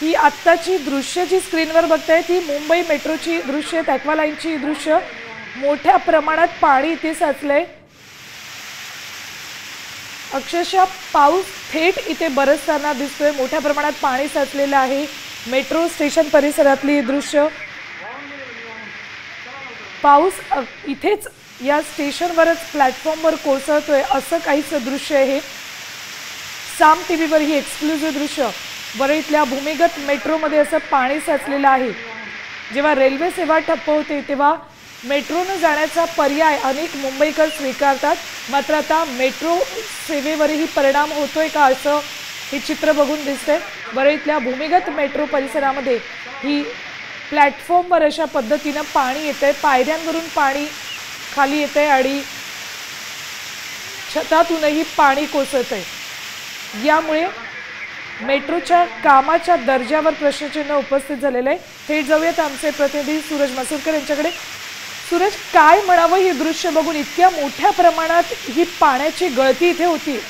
ही आत्ताची दृश्य जी स्क्रीनवर बघताय ती मुंबई मेट्रोची दृश्य आहेत, ॲक्वालाईनची दृश्य। मोठ्या प्रमाणात पाणी इथे साचलंय, अक्षरशः पाऊस थेट इथे बरसताना दिसतोय। मोठ्या प्रमाणात पाणी साचलेलं आहे मेट्रो स्टेशन परिसरातली दृश्य। पाऊस इथेच या स्टेशनवरच प्लॅटफॉर्मवर कोसळतोय असं काहीच दृश्य आहे। साम टीव्हीवर ही एक्सक्लुझिव्ह दृश्य। वरळीतल्या भूमिगत मेट्रोमध्ये असं पाणी साचलेलं आहे। जेव्हा रेल्वे सेवा ठप्प होते तेव्हा मेट्रोने जाण्याचा पर्याय अनेक मुंबईकर स्वीकारतात, मात्र आता मेट्रो सेवेवरही परिणाम होतोय का असं हे चित्र बघून दिसतंय। वरळीतल्या भूमिगत मेट्रो परिसरामध्ये ही प्लॅटफॉर्मवर अशा पद्धतीनं पाणी येतंय, पायऱ्यांवरून पाणी खाली येतंय आणि छतातूनही पाणी कोसळतंय। यामुळे मेट्रोच्या कामाच्या दर्जावर प्रश्नचिन्ह उपस्थित झालेलं आहे। थेट जाऊयात आमचे प्रतिनिधी सूरज मसूरकर यांच्याकडे। सूरज, काय म्हणावं हे दृश्य बघून? इतक्या मोठ्या प्रमाणात ही पाण्याची गळती इथे होती।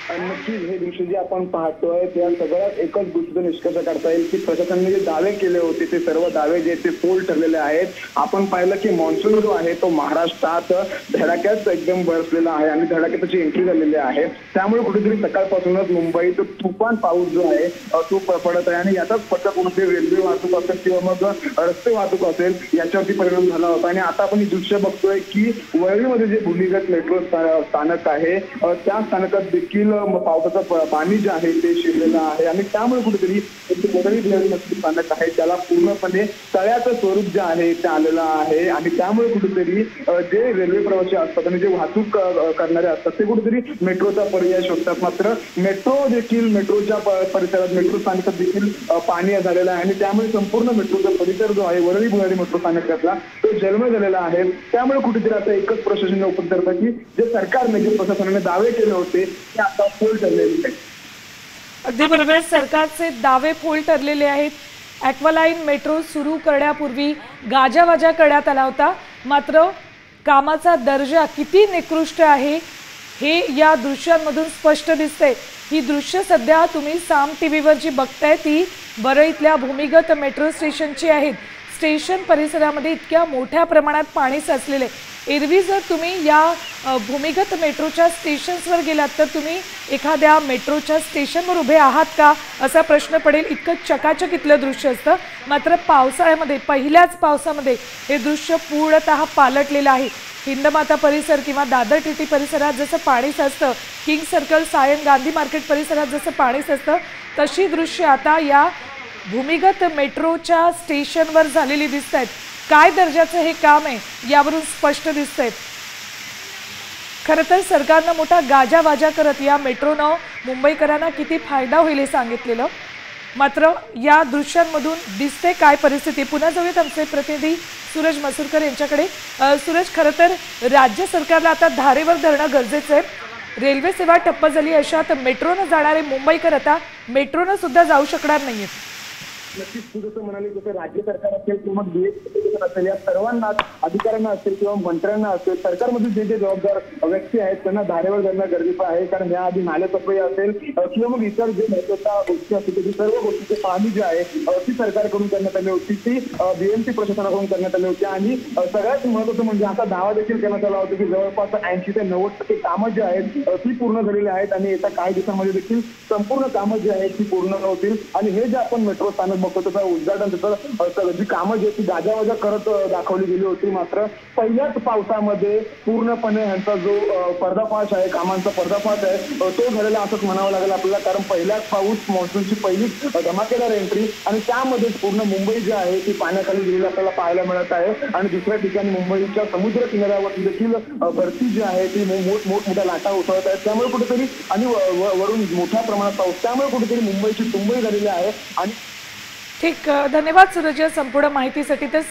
नक्कीच हे दृश्य जे आपण पाहतोय त्या सगळ्यात एकच गोष्ट निष्कर्ष काढता येईल की प्रशासनाने जे दावे केले होते ते सर्व दावे जे ते फोल ठरलेले आहेत। आपण पाहिलं की मान्सून जो आहे तो महाराष्ट्रात धडाक्यात एकदम बरसलेला आहे आणि धडाक्यात त्याची एंट्री झालेली आहे। त्यामुळे कुठेतरी सकाळपासूनच मुंबईत तुफान पाऊस जो आहे तो पडत आहे आणि याचाच फटका कुठेतरी रेल्वे वाहतूक असेल किंवा मग रस्ते वाहतूक असेल याच्यावरती परिणाम झाला होता। आणि आता आपण ही दृश्य बघतोय की वरळीमध्ये जे भूमिगत मेट्रो स्थानक आहे त्या स्थानकात देखील पावसाचं पाणी जे आहे ते शिरलेलं आहे आणि त्यामुळे कुठेतरी वरळी स्थानक आहे त्याला पूर्णपणे तळ्याचं स्वरूप जे आहे ते आलेलं आहे। आणि त्यामुळे कुठेतरी जे रेल्वे प्रवासी असतात आणि जे वाहतूक करणारे असतात ते कुठेतरी मेट्रोचा पर्याय शोधतात, मात्र मेट्रो देखील मेट्रोच्या परिसरात मेट्रो स्थानकात देखील पाणी झालेलं आहे आणि त्यामुळे संपूर्ण मेट्रोचा परिसर जो आहे वरळी भुयारी मेट्रो स्थानकातला तो जलमय झालेला आहे। त्यामुळे कुठेतरी आता एकच प्रशासन उपस्थित करतं की जे सरकारने जे प्रशासनाने दावे केले होते ते आता फोल ठरलेले आहेत। अगदी बरोबर, सरकारचे दावे फोल ठरलेले आहेत। ॲक्वालाईन मेट्रो सुरू करण्यापूर्वी गाजावाजा करण्यात आला होता, मात्र कामाचा दर्जा किती निकृष्ट आहे हे या दृश्यांमधून स्पष्ट दिसतंय। ही दृश्य सध्या तुम्ही साम टीव्हीवर जी बघताय ती वरळीतल्या भूमिगत मेट्रो स्टेशनची आहेत। स्टेशन परिसरामध्ये इतक्या मोठ्या प्रमाणात पाणी साचलेले आहे। एरवी जर तुम्ही या भूमिगत मेट्रोच्या स्टेशन्सवर गेलात तर तुम्ही एखाद्या मेट्रोच्या स्टेशनवर उभे आहात का असा प्रश्न पडेल, इतकं चकाचक इथलं दृश्य असतं। मात्र पावसाळ्यामध्ये पहिल्याच पावसामध्ये हे दृश्य पूर्णतः पालटलेलं आहे। हिंदमाता परिसर किंवा दादर टीटी परिसरात जसं पाणी साचतं, king circle, Sion, Gandhi market परिसरात जसं पाणी साचतं, तशी दृश्य आता या भूमिगत मेट्रोच्या स्टेशनवर झालेली दिसत आहेत। काय दर्जाचं हे काम आहे यावरून स्पष्ट दिसतंय। खरं तर सरकारनं मोठा गाजावाजा करत या मेट्रोनं मुंबईकरांना किती फायदा होईल हे सांगितलेलं, मात्र या दृश्यांमधून दिसते काय परिस्थिती। पुन्हा जाऊयात आमचे प्रतिनिधी सूरज मसूरकर यांच्याकडे। सूरज, खरं तर राज्य सरकारला आता धारेवर धरणं गरजेचं आहे। रेल्वे सेवा ठप्प झाली, अशात मेट्रोनं जाणारे मुंबईकर आता मेट्रोनं सुद्धा जाऊ शकणार नाहीयेत। नक्कीच तू जसं म्हणाली तसं राज्य सरकार असेल किंवा मग असेल या सर्वांना अधिकाऱ्यांना असेल किंवा मंत्र्यांना असेल सरकारमधील जे जे जबाबदार व्यक्ती आहेत त्यांना धारेवर धरणं गरजेचं आहे। कारण याआधी नाले सफाई असेल किंवा मग इतर जे महत्त्वाच्या गोष्टी असतील ती सर्व गोष्टीचे पाहणी जी आहे ती सरकारकडून करण्यात आली होती, ती बीएमसी प्रशासनाकडून करण्यात आली होती। आणि सगळ्यात महत्त्वाचं म्हणजे असा दावा देखील करण्यात आला होता की जवळपास 80 ते 90% कामं जी आहेत ती पूर्ण झालेली आहेत आणि येत्या काही दिवसांमध्ये देखील संपूर्ण कामं जी आहेत ती पूर्ण होतील। आणि हे जे आपण मेट्रो स्थानक त्याचं उद्घाटन त्याचं जी कामं जी ती गाजावाजा करत दाखवली गेली होती, मात्र पहिल्याच पावसामध्ये पूर्णपणे ह्यांचा जो पर्दाफाश आहे, कामांचा पर्दाफाश आहे तो झालेला असंच म्हणावं लागेल आपल्याला। कारण पहिलाच पाऊस, मान्सूनची पहिलीच धमाकेदार एंट्री आणि त्यामध्ये पूर्ण मुंबई जी आहे ती पाण्याखाली गेलेली आपल्याला पाहायला मिळत आहे। आणि दुसऱ्या ठिकाणी मुंबईच्या समुद्र किनाऱ्यावरती देखील भरती जी आहे ती मोठमोठ्या लाटा उसळत आहेत, त्यामुळे कुठेतरी आणि वरून मोठ्या प्रमाणात पाऊस, त्यामुळे कुठेतरी मुंबईची तुंबई झालेली आहे। आणि ठीक, धन्यवाद सूरज या संपूर्ण माहितीसाठी। तर